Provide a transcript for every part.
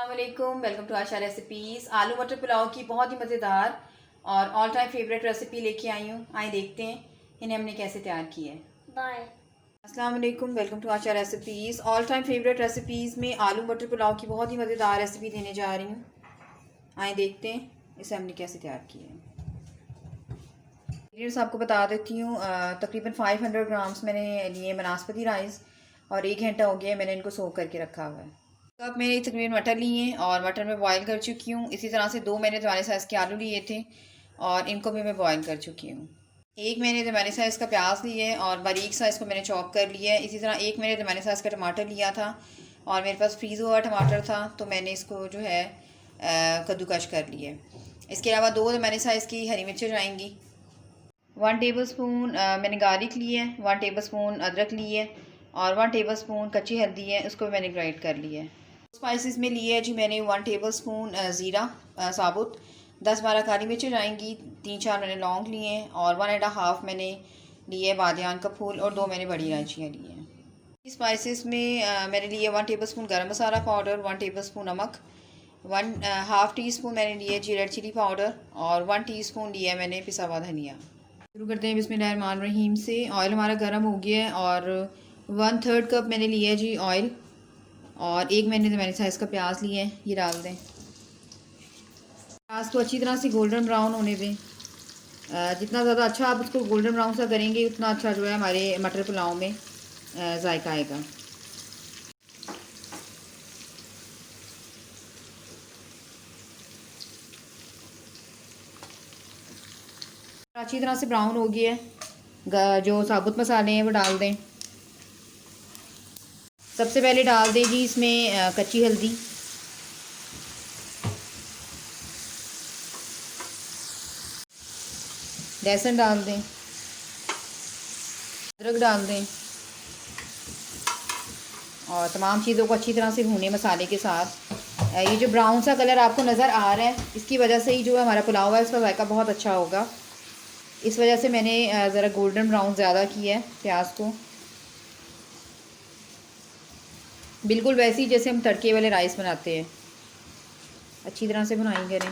अस्सलामुअलैकुम, welcome to Asha recipes. आलू मटर पुलाव की बहुत ही मज़ेदार और ऑल टाइम फेवरेट रेसिपी लेके आई हूँ। आइए देखते हैं इन्हें हमने कैसे तैयार किया है। बाय। अस्सलामुअलैकुम, welcome to Asha recipes. All time favourite recipes में आलू मटर पुलाव की बहुत ही मज़ेदार रेसिपी देने जा रही हूँ। आइए देखते हैं इसे हमने कैसे तैयार किया है। इंग्रीडियंट्स आपको बता देती हूँ। तकरीबन 500 ग्राम्स मैंने लिए बनास्पति राइस और 1 घंटा हो गया मैंने इनको सोक करके रखा हुआ है। कप मैंने तकरीबन मटर लिए हैं और मटर में बॉईल कर चुकी हूँ। इसी तरह से 2 मैंने दरमियाने साइज़ के आलू लिए थे और इनको भी मैं बॉईल कर चुकी हूँ। एक मैंने दरमियाने साइज़ का प्याज लिया है और बारीक साइज़ को मैंने चॉप कर लिया है। इसी तरह एक मैंने दरमियाने साइज़ का टमाटर लिया था और मेरे पास फ्रीज़ हुआ टमाटर था तो मैंने इसको जो है कद्दूकश कर लिया है। इसके अलावा 2 दरमियाने साइज़ की हरी मिर्चें जाएंगी। 1 टेबल स्पून मैंने गार्लिक ली है, 1 टेबल स्पून अदरक ली है और 1 टेबल स्पून कच्ची हल्दी है, उसको मैंने ग्राइंड कर लिया है। स्पाइसेस में लिए है जी मैंने 1 टेबल स्पून ज़ीरा साबुत, 10-12 काली मिर्चें जाएंगी, 3-4 मैंने लौंग लिए हैं और 1 एंड हाफ मैंने लिए बादियान का फूल और 2 मैंने बड़ी इलायचियाँ ली हैं। स्पाइसेस में मैंने लिए 1 टेबल स्पून गर्म मसाला पाउडर, 1 टेबल स्पून नमक, 1 हाफ टी स्पून मैंने लिए जी रेड चिली पाउडर और 1 टीस्पून लिया मैंने पिसा हुआ धनिया। शुरू करते हैं बिस्मिल्लाहिर्रहमानिर्रहीम से। ऑयल हमारा गर्म हो गया है और 1/3 कप मैंने लिया है जी ऑयल और एक मैंने साइज़ का प्याज लिया है, ये डाल दें। प्याज को अच्छी तरह से गोल्डन ब्राउन होने दें। जितना ज़्यादा अच्छा आप उसको गोल्डन ब्राउन सा करेंगे उतना अच्छा जो है हमारे मटर पुलाव में जायका आएगा। अच्छी तरह से ब्राउन हो गया है। जो साबुत मसाले हैं वो डाल दें। सबसे पहले डाल दें जी इसमें कच्ची हल्दी, लहसुन डाल दें, अदरक डाल दें और तमाम चीज़ों को अच्छी तरह से भूनें मसाले के साथ। ये जो ब्राउन सा कलर आपको नज़र आ रहा है इसकी वजह से ही जो है हमारा पुलाव है उसका जायका बहुत अच्छा होगा। इस वजह से मैंने ज़रा गोल्डन ब्राउन ज़्यादा किया है प्याज को, बिल्कुल वैसे ही जैसे हम तड़के वाले राइस बनाते हैं। अच्छी तरह से भुनाई करें।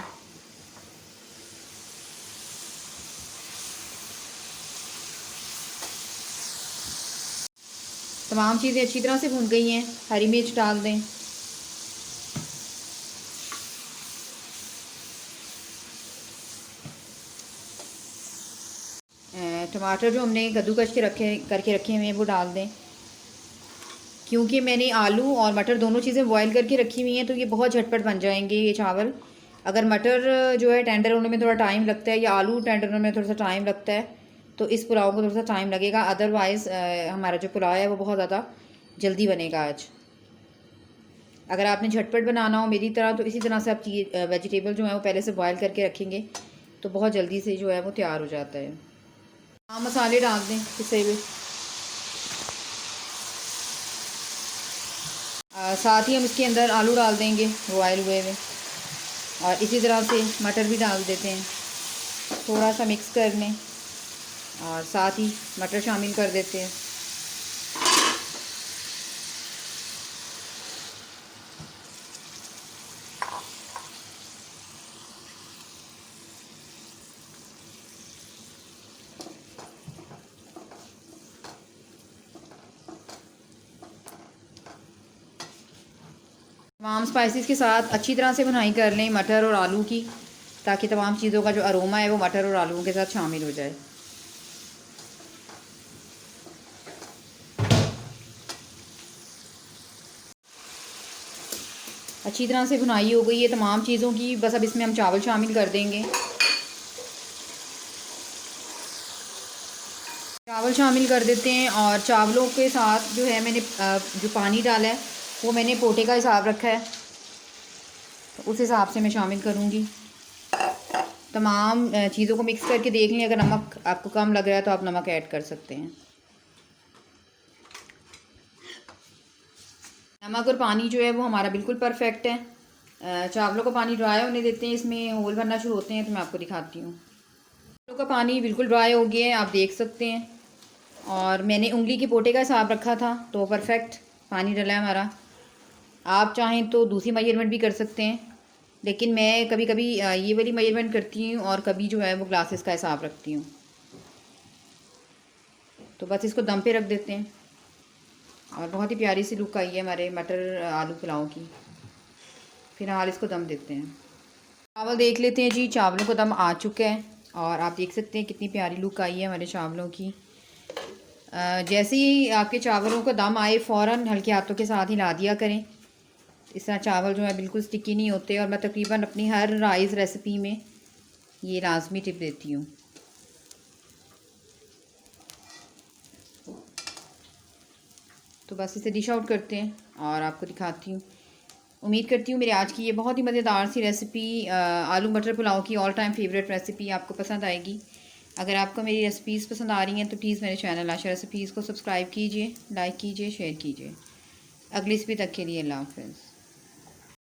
तमाम चीज़ें अच्छी तरह से भुन गई हैं। हरी मिर्च डाल दें, टमाटर जो हमने कद्दूकस के करके रखे हुए हैं वो डाल दें। क्योंकि मैंने आलू और मटर दोनों चीज़ें बॉईल करके रखी हुई हैं तो ये बहुत झटपट बन जाएंगे ये चावल। अगर मटर जो है टेंडर होने में थोड़ा टाइम लगता है या आलू टेंडर होने में थोड़ा सा टाइम लगता है तो इस पुलाव को थोड़ा सा टाइम लगेगा। अदरवाइज़ हमारा जो पुलाव है वो बहुत ज़्यादा जल्दी बनेगा आज। अगर आपने झटपट बनाना हो मेरी तरह तो इसी तरह से आप वेजिटेबल जो है वो पहले से बॉयल करके रखेंगे तो बहुत जल्दी से जो है वो तैयार हो जाता है। हाँ, मसाले डाल दें पिसे हुए। साथ ही हम इसके अंदर आलू डाल देंगे बॉयल हुए हुए और इसी तरह से मटर भी डाल देते हैं। थोड़ा सा मिक्स कर लें और साथ ही मटर शामिल कर देते हैं। तमाम स्पाइसेस के साथ अच्छी तरह से भुनाई कर लें मटर और आलू की, ताकि तमाम चीज़ों का जो अरोमा है वो मटर और आलूओं के साथ शामिल हो जाए। अच्छी तरह से भुनाई हो गई है तमाम चीज़ों की। बस अब इसमें हम चावल शामिल कर देंगे। चावल शामिल कर देते हैं और चावलों के साथ जो है मैंने जो पानी डाला है वो मैंने पोटे का हिसाब रखा है तो उस हिसाब से मैं शामिल करूँगी। तमाम चीज़ों को मिक्स करके देख लें, अगर नमक आपको कम लग रहा है तो आप नमक ऐड कर सकते हैं। नमक और पानी जो है वो हमारा बिल्कुल परफेक्ट है। चावलों का पानी ड्राई होने देते हैं, इसमें होल भरना शुरू होते हैं तो मैं आपको दिखाती हूँ। चावलों का पानी बिल्कुल ड्राई हो गया है, आप देख सकते हैं। और मैंने उंगली के पोटे का हिसाब रखा था तो परफेक्ट पानी डला है हमारा। आप चाहें तो दूसरी मेजरमेंट भी कर सकते हैं, लेकिन मैं कभी कभी ये वाली मेजरमेंट करती हूँ और कभी जो है वो ग्लासेस का हिसाब रखती हूँ। तो बस इसको दम पे रख देते हैं और बहुत ही प्यारी सी लुक आई है हमारे मटर आलू पुलाव की। फिलहाल इसको दम देते हैं। चावल देख लेते हैं जी, चावलों को दम आ चुका है और आप देख सकते हैं कितनी प्यारी लुक आई है हमारे चावलों की। जैसे ही आपके चावलों को दम आए फ़ौरन हल्के हाथों के साथ हिला दिया करें। इस तरह चावल जो है बिल्कुल स्टिकी नहीं होते। और मैं तकरीबन अपनी हर राइस रेसिपी में ये लाजमी टिप देती हूँ। तो बस इसे डिश आउट करते हैं और आपको दिखाती हूँ। उम्मीद करती हूँ मेरी आज की ये बहुत ही मज़ेदार सी रेसिपी आलू मटर पुलाव की ऑल टाइम फेवरेट रेसिपी आपको पसंद आएगी। अगर आपको मेरी रेसिपीज़ पसंद आ रही हैं तो प्लीज़ मेरे चैनल आशा रेसिपीज़ को सब्सक्राइब कीजिए, लाइक कीजिए, शेयर कीजिए। अगली रेसिपी तक के लिए अल्लाह हाफ़िज़।